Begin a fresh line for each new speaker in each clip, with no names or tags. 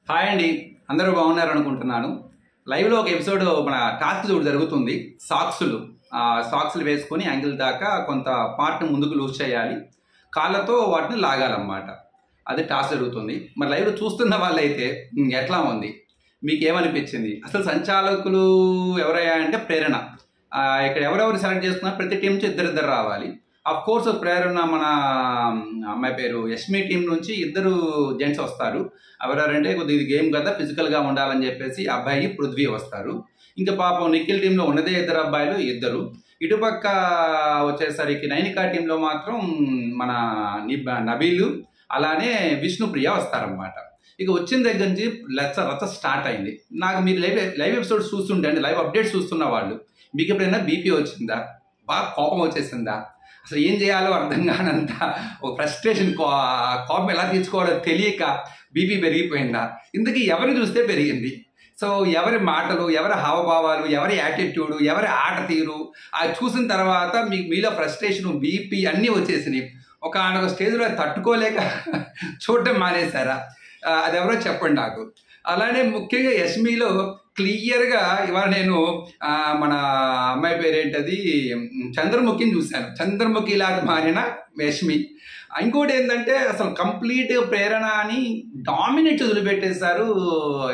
Hi అండి, అందరూ బాగున్నారు అనుకుంటున్నాను. లైవ్లో ఒక ఎపిసోడ్ మన టాస్క్ చూడు జరుగుతుంది. సాక్స్లు వేసుకొని యాంగిల్ దాకా కొంత పార్ట్ని ముందుకు లూజ్ చేయాలి, కాళ్ళతో వాటిని లాగాలన్నమాట. అది టాస్క్ జరుగుతుంది. మరి లైవ్లో చూస్తున్న వాళ్ళైతే ఎట్లా ఉంది, మీకు ఏమనిపించింది? అసలు సంచాలకులు ఎవరయ్యా అంటే ప్రేరణ. ఇక్కడ ఎవరెవరు సెలెక్ట్ చేస్తున్నారు? ప్రతి టీం నుంచి ఇద్దరు రావాలి. అఫ్ కోర్స్ ప్రేరణ మన అమ్మాయి పేరు యష్మి టీం నుంచి ఇద్దరు జెంట్స్ వస్తారు. ఎవరంటే కొద్దిగా ఇది గేమ్ కదా, ఫిజికల్గా ఉండాలని చెప్పేసి అబ్బాయి పృథ్వీ వస్తారు. ఇంకా పాపం నిఖిల్ టీంలో ఉన్నదే ఇద్దరు అబ్బాయిలు, ఇద్దరు. ఇటుపక్క వచ్చేసరికి నైనికా టీంలో మాత్రం మన నబీలు అలానే విష్ణుప్రియ వస్తారనమాట. ఇక వచ్చిన దగ్గర నుంచి రచ్చ స్టార్ట్ అయింది. నాకు మీరు లైవ్ ఎపిసోడ్స్ చూస్తుంటే అంటే లైవ్ అప్డేట్స్ చూస్తున్న వాళ్ళు, మీకు ఎప్పుడైనా బీపీ వచ్చిందా? బాగా కోపం వచ్చేసిందా? అసలు ఏం చేయాలో అర్థం కానంత ఒక ఫ్రస్ట్రేషన్, కోపం ఎలా తీర్చుకోవాలో తెలియక బీపీ పెరిగిపోయిందా? ఇందుకు ఎవరిని చూస్తే పెరిగింది. సో ఎవరి మాటలు, ఎవరి హావభావాలు, ఎవరి యాటిట్యూడు, ఎవరి ఆట తీరు అది చూసిన తర్వాత మీలో ఫ్రస్ట్రేషన్, బీపీ అన్నీ వచ్చేసినాయి. ఒక స్టేజ్లో తట్టుకోలేక చూడటం మానేశారా? అది ఎవరో చెప్పండి నాకు. అలానే ముఖ్యంగా యష్మిలో క్లియర్గా ఇవాళ నేను మన అమ్మాయి పేరేంటది చంద్రముఖిని చూశాను. చంద్రముఖిలాగా మారిన యష్మి. ఇంకోటి ఏంటంటే అసలు కంప్లీట్ ప్రేరణ అని డామినేట్ వదిలిపెట్టేశారు.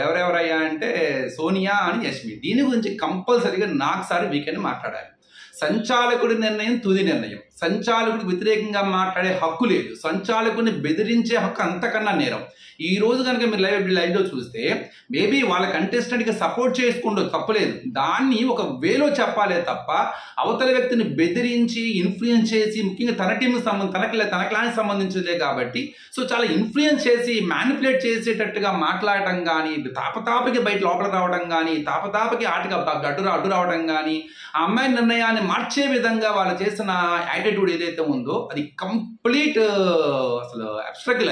ఎవరెవరయ్యా అంటే సోనియా అని యష్మి. దీని గురించి కంపల్సరీగా నాకు సారి వీకెండ్ మాట్లాడాలి. సంచాలకుడి నిర్ణయం తుది నిర్ణయం. సంచాలకుడికి వ్యతిరేకంగా మాట్లాడే హక్కు లేదు. సంచాలకుడిని బెదిరించే హక్కు అంతకన్నా నేరం. ఈ రోజు కనుక మీరు లైవ్లో చూస్తే మేబీ వాళ్ళ కంటెస్టెంట్కి సపోర్ట్ చేసుకుంటూ తప్పలేదు. దాన్ని ఒక వేలో చెప్పాలే తప్ప అవతల వ్యక్తిని బెదిరించి ఇన్ఫ్లుయెన్స్ చేసి, ముఖ్యంగా తన టీంకి తన క్లాన్కి సంబంధించిందే కాబట్టి సో చాలా ఇన్ఫ్లుయెన్స్ చేసి మ్యానిపులేట్ చేసేటట్టుగా మాట్లాడటం కానీ, తాపతాపకి బయట లోపల రావడం కానీ, తాపతాపకి ఆటగా అడ్డు రావడం కానీ, ఆ అమ్మాయి నిర్ణయాన్ని మార్చే విధంగా వాళ్ళు చేసిన యాటిట్యూడ్ ఏదైతే ఉందో అది కంప్లీట్ అసలు అబ్స్ట్రక్ట్.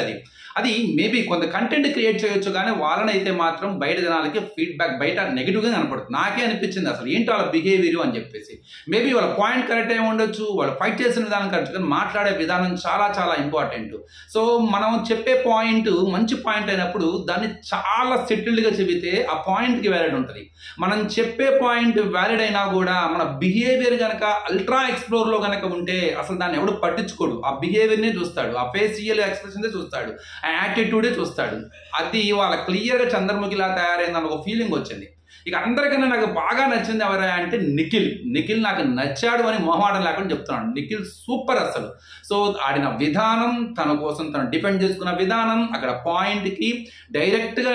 అది మేబీ కొంత కంటెంట్ క్రియేట్ చేయొచ్చు, కానీ వాళ్ళనైతే మాత్రం బయట జనాలకి ఫీడ్బ్యాక్ బయట నెగిటివ్గా కనపడుతుంది. నాకే అనిపించింది అసలు ఏంటో వాళ్ళ బిహేవియర్ అని చెప్పేసి. మేబీ వాళ్ళ పాయింట్ కరెక్ట్ అయి ఉండొచ్చు, వాళ్ళు ఫైట్ చేసిన విధానం కరెక్ట్, కానీ మాట్లాడే విధానం చాలా చాలా ఇంపార్టెంట్. సో మనం చెప్పే పాయింట్ మంచి పాయింట్ అయినప్పుడు దాన్ని చాలా సెటిల్డ్గా చెబితే ఆ పాయింట్కి వ్యాలిడ్ ఉంటుంది. మనం చెప్పే పాయింట్ వ్యాలిడ్ అయినా కూడా మన బిహేవియర్ కనుక అల్ట్రా ఎక్స్ప్లోర్లో కనుక ఉంటే అసలు దాన్ని ఎవడు పట్టించుకోడు. ఆ బిహేవియర్నే చూస్తాడు, ఆ ఫేషియల్ ఎక్స్ప్రెషన్నే చూస్తాడు, యాటిట్యూడే చూస్తాడు. అది వాళ్ళ క్లియర్గా చంద్రముఖిలా తయారైందని ఒక ఫీలింగ్ వచ్చింది. ఇక అందరికన్నా నాకు బాగా నచ్చింది ఎవరా అంటే నిఖిల్ నాకు నచ్చాడు అని మొహమాటం లేకుండా చెప్తున్నాడు. నిఖిల్ సూపర్ అసలు. సో ఆడిన విధానం, తన కోసం తను డిఫెండ్ చేసుకున్న విధానం, అక్కడ పాయింట్కి డైరెక్ట్గా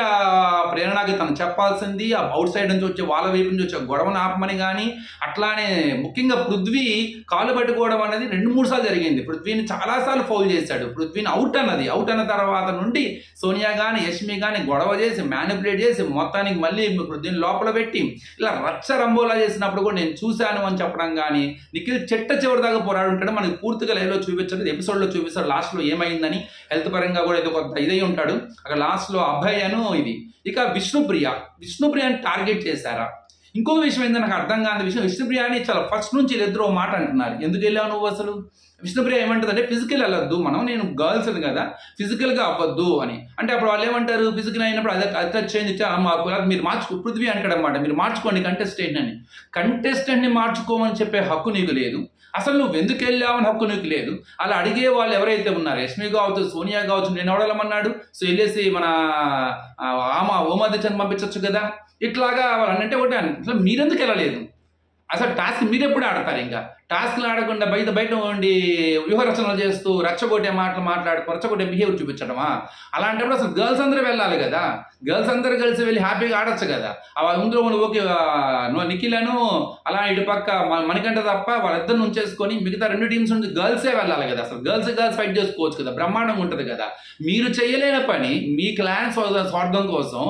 ప్రేరణకి తను చెప్పాల్సింది అవుట్ సైడ్ నుంచి వచ్చే వాళ్ళ వైపు నుంచి వచ్చే గొడవను ఆపమని కానీ, అట్లానే ముఖ్యంగా పృథ్వీ కాలు పట్టుకోవడం అనేది 2-3 సార్లు జరిగింది. పృథ్వీని చాలాసార్లు ఫౌల్ చేశాడు. పృథ్వీని అవుట్ అన్న తర్వాత నుండి సోనియా కానీ యష్మి కానీ గొడవ చేసి మ్యానిపులేట్ చేసి మొత్తానికి మళ్ళీ పృథ్వీని లోపల పెట్టి ఇలా రచ్చ రంబోలా చేసినప్పుడు కూడా నేను చూశాను అని చెప్పడం కానీ, నిఖిల్ చివరి దాకా పోరాడు ఉంటాడు. మనకి పూర్తిగా లైవ్లో చూపించలేదు, ఎపిసోడ్లో చూపిస్తాడు లాస్ట్లో ఏమైందని. హెల్త్ పరంగా కూడా ఏదో కొంత ఇదై ఉంటాడు అక్కడ లాస్ట్లో అబ్బాయి అను ఇది. ఇక విష్ణుప్రియని టార్గెట్ చేశారా? ఇంకో విషయం ఏంటంటే నాకు అర్థం కాని విషయం, విష్ణుప్రియని చాలా ఫస్ట్ నుంచి ఇద్దరు మాట అంటున్నారు. ఎందుకు వెళ్ళావు నువ్వు అసలు? విష్ణుప్రియ ఏమంటుందంటే ఫిజికల్ వెళ్ళొద్దు, నేను గర్ల్స్ అని కదా, ఫిజికల్గా అవ్వద్దు అని. అంటే అప్పుడు వాళ్ళు ఏమంటారు, ఫిజికల్ అయినప్పుడు అది చేంజ్ మీరు మార్చుకో. పృథ్వీ అంటాడు అనమాట, మీరు మార్చుకోండి కంటెస్టెంట్ని మార్చుకోమని చెప్పే హక్కు నీకు లేదు. అసలు నువ్వు ఎందుకు వెళ్ళావని హక్కు నీకు లేదు. అలా అడిగే వాళ్ళు ఎవరైతే ఉన్నారు, యష్మి కావచ్చు, సోనియా కావచ్చు, నేను ఎవడమన్నాడు? సో వెళ్ళేసి మన ఓమాదిత్యని పంపించవచ్చు కదా. ఇట్లాగా వాళ్ళు అంటే ఒకటి అసలు మీరెందుకు వెళ్ళలేదు? అసలు టాస్క్ మీరు ఎప్పుడు ఆడతారు? ఇంకా టాస్క్లు ఆడకుండా బయట ఉండి వ్యూహరచనలు చేస్తూ రచ్చగొట్టే రచ్చగొట్టే బిహేవియర్ చూపించడమా? అలాంటప్పుడు అసలు గర్ల్స్ అందరూ వెళ్ళాలి కదా. గర్ల్స్ అందరూ కలిసి వెళ్ళి హ్యాపీగా ఆడచ్చు కదా. అందులో ఓకే నిఖిలను అలా ఇటు పక్క మనకంట తప్ప వాళ్ళిద్దరు ఉంచేసుకొని మిగతా 2 టీమ్స్ నుంచి గర్ల్సే వెళ్ళాలి కదా. అసలు గర్ల్స్ ఫైట్ చేసుకోవచ్చు కదా, బ్రహ్మాండంగా ఉంటుంది కదా. మీరు చేయలేని పని మీ క్లాన్ స్వార్థం కోసం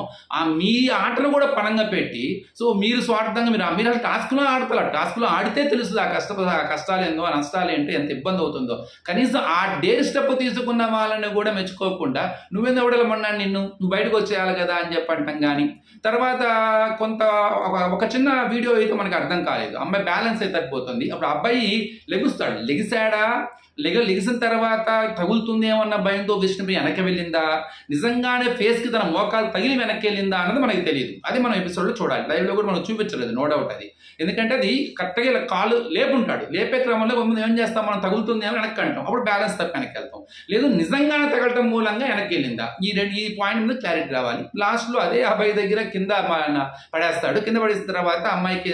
మీ ఆటను కూడా పణంగా పెట్టి, సో మీరు స్వార్థంగా మీరు టాస్క్లో ఆడతారు. టాస్క్లో ఆడితే తెలుస్తుంది ఆ కష్టాలు ఏందో, ఆ నష్టాలు ఏంటో, ఎంత ఇబ్బంది అవుతుందో. కనీసం ఆ డేర్ స్టెప్ తీసుకున్న వాళ్ళని కూడా మెచ్చుకోకుండా నువ్వేందో ఎవడమన్నాను నువ్వు బయటకు వచ్చేయాలి కదా అని చెప్పంటాం. కానీ తర్వాత కొంత ఒక చిన్న వీడియో అయితే మనకు అర్థం కాలేదు. అమ్మాయి బ్యాలెన్స్ అయితే తగ్గిపోతుంది. అప్పుడు అబ్బాయి లెగిస్తాడా లెగిసిన తర్వాత తగులుతుందేమన్న భయంతో విష్ణుప్రియ వెనక్కి వెళ్ళిందా, నిజంగానే ఫేస్కి తన మోకాలు తగిలి వెనక్కి వెళ్ళిందా అన్నది మనకి తెలియదు. అది మనం ఎపిసోడ్లో చూడాలి. లైవ్లో కూడా మనం చూపించలేదు, నో డౌట్ అది. ఎందుకంటే అది కరెక్ట్గా ఇలా కాలు లేపుంటాడు, లేపే క్రమంలో ముందు ఏం చేస్తాం మనం, తగులుతుంది అని వెనక్కి అంటాం, అప్పుడు బ్యాలెన్స్ తప్ప వెనక్కి వెళ్తాం. లేదు నిజంగానే తగలటం మూలంగా వెనక్కి వెళ్ళిందా, ఈ పాయింట్ మీద క్లారిటీ రావాలి. లాస్ట్లో అదే అబ్బాయి దగ్గర కింద పడేస్తాడు. కింద పడేసిన తర్వాత అమ్మాయికి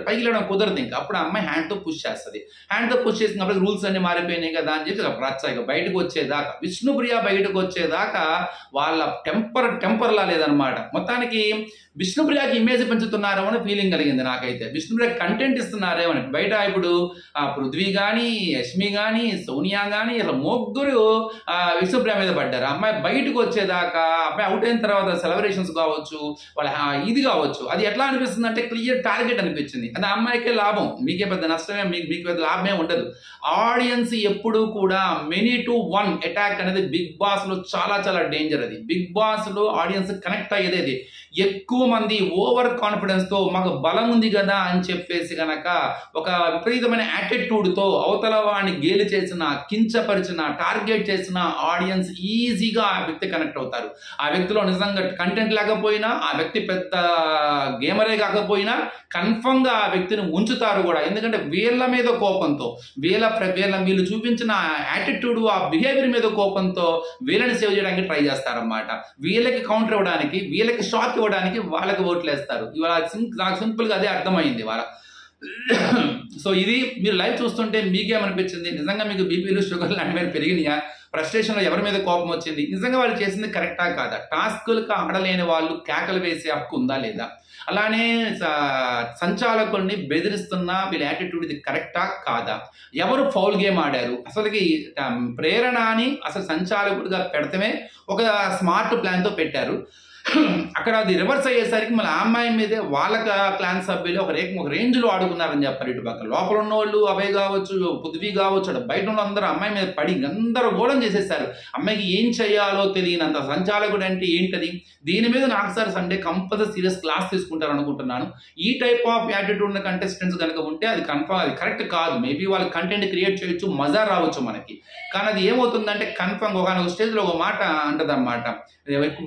పైకి వెళ్ళడం కుదరదు. ఇంకా అప్పుడు అమ్మాయి హ్యాండ్తో పుష్ చేస్తుంది. హ్యాండ్తో పుష్ చేసినప్పుడు రూల్స్ అన్ని మారిపోయినాయి కదా అని చెప్పి రచ్చగా బయటకు వచ్చేదాకా, విష్ణుప్రియ బయటకు వచ్చేదాకా వాళ్ళ టెంపర్లా లేదనమాట. మొత్తానికి విష్ణుప్రియకి ఇమేజ్ పెంచుతున్నారేమో అని ఫీలింగ్ కలిగింది నాకైతే. విష్ణుప్రియ కంటెంట్ ఇస్తున్నారేమో అని. బయట ఇప్పుడు పృథ్వీ కానీ, యష్మి కానీ, సోనియా కానీ ఇలా ముగ్గురు విష్ణుప్రియ మీద పడ్డారు. అమ్మాయి బయటకు వచ్చేదాకా, అమ్మాయి అవుట్ అయిన తర్వాత సెలబ్రేషన్స్ కావచ్చు, వాళ్ళ ఇది కావచ్చు, అది ఎట్లా అనిపిస్తుంది అంటే క్లియర్ టార్గెట్ అనిపించింది. అది అమ్మాయికే లాభం, మీకే పెద్ద నష్టమే, మీకు పెద్ద లాభమే ఉండదు. ఆడియన్స్ ఎప్పుడు కూడా మెనీ టు వన్ అటాక్ అనేది బిగ్ బాస్ లో చాలా చాలా డేంజర్. అది బిగ్ బాస్ లో ఆడియన్స్ కనెక్ట్ అయ్యేది. ఎక్కువ మంది ఓవర్ కాన్ఫిడెన్స్ తో మాకు బలం ఉంది కదా అని చెప్పేసి గనక ఒక విపరీతమైన యాటిట్యూడ్ తో అవతల వాడిని గేలి చేసిన, కించపరిచిన, టార్గెట్ చేసిన ఆడియన్స్ ఈజీగా ఆ వ్యక్తి కనెక్ట్ అవుతారు. ఆ వ్యక్తిలో నిజంగా కంటెంట్ లేకపోయినా, ఆ వ్యక్తి పెద్ద గేమరే కాకపోయినా కన్ఫర్మ్ గా ఆ వ్యక్తిని ఉంచుతారు కూడా. ఎందుకంటే వీళ్ళ మీద కోపంతో, వీళ్ళు చూపించిన యాటిట్యూడ్, ఆ బిహేవియర్ మీద కోపంతో వీళ్ళని సేవ్ చేయడానికి ట్రై చేస్తారన్నమాట. వీళ్ళకి కౌంటర్ ఇవ్వడానికి, వీళ్ళకి షాక్ ఇవ్వడానికి వాళ్ళకి ఓట్లు వేస్తారు. ఇవాళ నాకు సింపుల్ గా అదే అర్థమైంది ఇవాళ. సో ఇది మీరు లైవ్ చూస్తుంటే మీకేమనిపించింది? నిజంగా మీకు బీపీలు, షుగర్లు లాంటివి పెరిగినాయా? ఫ్రస్ట్రేషన్లో ఎవరి మీద కోపం వచ్చింది? నిజంగా వాళ్ళు చేసింది కరెక్టా కాదా? టాస్కులకు ఆడలేని వాళ్ళు కేకలు వేసే హక్కు ఉందా లేదా? అలానే సంచాలకుల్ని బెదిరిస్తున్న వీళ్ళ యాటిట్యూడ్ ఇది కరెక్టా కాదా? ఎవరు ఫౌల్ గేమ్ ఆడారు? అసలుకి ప్రేరణ అని అసలు సంచాలకుడిగా పెడతమే ఒక స్మార్ట్ ప్లాన్తో పెట్టారు. అక్కడ అది రివర్స్ అయ్యేసరికి మళ్ళీ ఆ అమ్మాయి మీదే వాళ్ళ క్లాన్ సభ్యులు ఒక రేంజ్లో ఆడుకున్నారని చెప్పారు. ఇటు పక్క లోపల ఉన్న వాళ్ళు అభయ్ కావచ్చు, పృథ్వీ కావచ్చు, అటు బయట ఉన్న అందరూ అమ్మాయి మీద పడి గందరగోళం చేసేసారు. అమ్మాయికి ఏం చేయాలో తెలియనంత సంచాలకుడు అంటే ఏంటది? దీని మీద నాకు sir Sunday compulsory serious class తీసుకుంటారు అనుకుంటున్నాను. ఈ టైప్ ఆఫ్ యాటిట్యూడ్ ఉన్న కంటెస్టెంట్స్ కనుక ఉంటే అది కన్ఫర్మ్, అది కరెక్ట్ కాదు. మేబీ వాళ్ళ కంటెంట్ క్రియేట్ చేయొచ్చు, మజా రావచ్చు మనకి. కానీ అది ఏమవుతుందంటే కన్ఫర్మ్ ఒక స్టేజ్లో ఒక మాట అంటది అన్నమాట.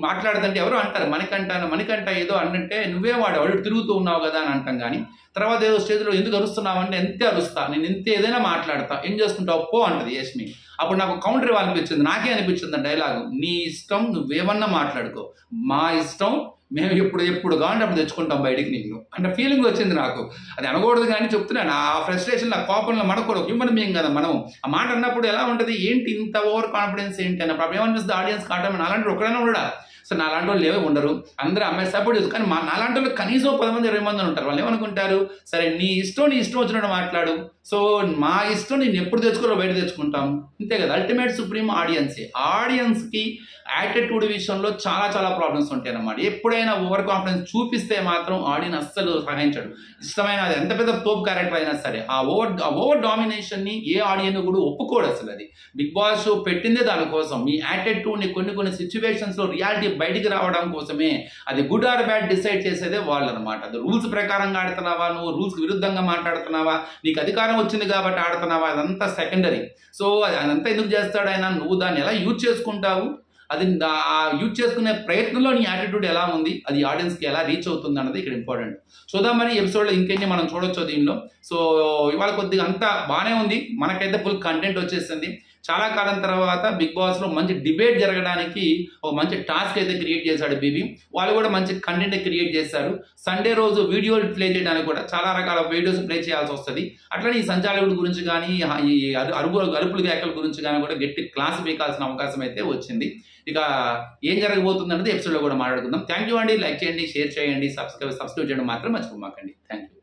మాట్లాడుతుంటే ఎవరు అంటారు మణికంఠ ఏదో అంటే నువ్వే వాడు తిరుగుతూ ఉన్నావు కదా అని అంటాం. కానీ తర్వాత ఏదో స్టేజ్లో ఎందుకు అరుస్తున్నావు అంటే ఎంతే అరుస్తా, నేను ఎంత ఏదైనా మాట్లాడతా, ఏం చేసుకుంటావు పో అంటది యష్మి. అప్పుడు నాకు కౌంటర్ ఇవ్వాలనిపించింది, నాకే అనిపించింది డైలాగు, నీ ఇష్టం నువ్వేమన్నా మాట్లాడుకో, మా ఇష్టం మేము ఎప్పుడు కావాలంటే అప్పుడు తెచ్చుకుంటాం బయటికి నిన్ను అంటే ఫీలింగ్ వచ్చింది నాకు. అది అనకూడదు కానీ చెప్తున్నాను, ఆ ఫ్రస్ట్రేషన్, ఆ కోపంలో మనకు హ్యూమన్ బీయింగ్ కదా మనం. ఆ మాట అన్నప్పుడు ఎలా ఉంటుంది, ఏంటి ఇంత ఓవర్ కాన్ఫిడెన్స్ ఏంటి అన్నప్పుడు ఏమనిపిస్తుంది ఆడియన్స్ కావడం, అలాంటి ఒకరైనా కూడా. సో నాలాంటి వాళ్ళు ఏవే ఉండరు, అందరూ అమ్మాయి సపోర్ట్ చేస్తారు. కానీ నాలాంటి వాళ్ళు కనీసం 10 మంది 20 మంది ఉంటారు. వాళ్ళు ఏమనుకుంటారు, సరే నీ ఇష్టం వచ్చినట్టు మాట్లాడు, సో మా ఇష్టం నేను ఎప్పుడు తెచ్చుకోవాలో బయట తెచ్చుకుంటాం, అంతే కదా. అల్టిమేట్ సుప్రీం ఆడియన్సే. ఆడియన్స్కి యాటిట్యూడ్ విషయంలో చాలా చాలా ప్రాబ్లమ్స్ ఉంటాయి అన్నమాట. ఎప్పుడైనా ఓవర్ కాన్ఫిడెన్స్ చూపిస్తే మాత్రం ఆడియన్స్ అస్సలు సహాయించాడు. ఇష్టమైన అది ఎంత పెద్ద తోపు క్యారెక్టర్ అయినా సరే ఆ ఓవర్ డామినేషన్ని ఏ ఆడియన్ కూడా ఒప్పుకోడు అసలు. అది బిగ్ బాస్ షో పెట్టిందే దానికోసం. మీ యాటిట్యూడ్ని కొన్ని సిచ్యువేషన్స్లో రియాలిటీ బయటికి రావడం కోసమే. అది గుడ్ ఆర్ బ్యాడ్ డిసైడ్ చేసేదే వాళ్ళు అనమాట. అది రూల్స్ ప్రకారంగా ఆడుతున్నావా, నువ్వు రూల్స్కి విరుద్ధంగా మాట్లాడుతున్నావా, నీకు అధికారం వచ్చింది కాబట్టి ఆడుతున్నావా, అదంతా సెకండరీ. సో అదంతా ఎందుకు చేస్తాడు ఆయన, నువ్వు దాన్ని ఎలా యూజ్ చేసుకుంటావు, అది యూజ్ చేసుకునే ప్రయత్నంలో నీ యాటిట్యూడ్ ఎలా ఉంది, అది ఆడియన్స్కి ఎలా రీచ్ అవుతుంది అన్నది ఇక్కడ ఇంపార్టెంట్. చూద్దామని ఎపిసోడ్లో ఇంకేంటి మనం చూడొచ్చు దీనిలో. సో ఇవాళ కొద్దిగా అంతా బాగానే ఉంది, మనకైతే ఫుల్ కంటెంట్ వచ్చేసింది. చాలా కాలం తర్వాత బిగ్ బాస్లో మంచి డిబేట్ జరగడానికి ఒక మంచి టాస్క్ అయితే క్రియేట్ చేశాడు బీబీ. వాళ్ళు కూడా మంచి కంటెంట్ క్రియేట్ చేశారు. సండే రోజు వీడియోలు ప్లే చేయడానికి కూడా చాలా రకాల వీడియోస్ ప్లే చేయాల్సి వస్తుంది. అట్లనే ఈ సంచాలకుడి గురించి కానీ, ఈ అరుపుల కేకల గురించి కానీ కూడా గట్టి క్లాస్ పీకాల్సిన అవకాశం అయితే వచ్చింది. ఇక ఏం జరగబోతుంది అన్నది ఎపిసోడ్లో కూడా మాట్లాడుకుందాం. థ్యాంక్ యూ అండి. లైక్ చేయండి, షేర్ చేయండి, సబ్స్క్రైబ్ చేయడం మాత్రం మర్చిపోమాకండి. Thank you.